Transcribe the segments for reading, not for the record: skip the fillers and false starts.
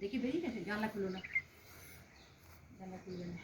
দেখি বেরিয়ে গেছে, জানলা খুলো না, জানলা খুলবে না।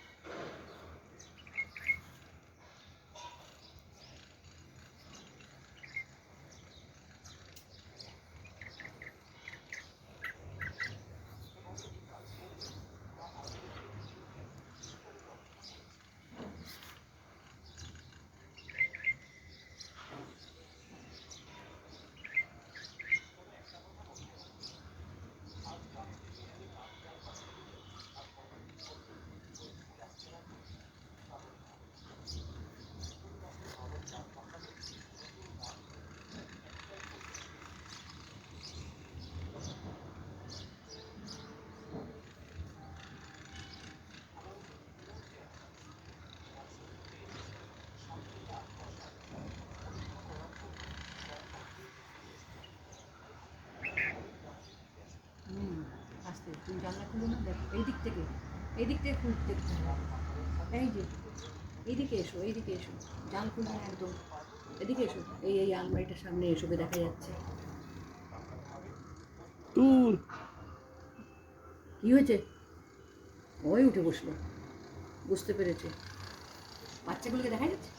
আসতে তুমি জানলা খুলো না, দেখো এই দিক থেকে খুলতে, এই যে এইদিকে এসো, এইদিকে এসো, জাল খুলবে না একদম, এদিকে এসো, এই আলমারিটার সামনে এসো, দেখা যাচ্ছে। তুই কী হয়েছে? ওই উঠে বসলো, বুঝতে পেরেছে। বাচ্চাগুলোকে দেখা যাচ্ছে।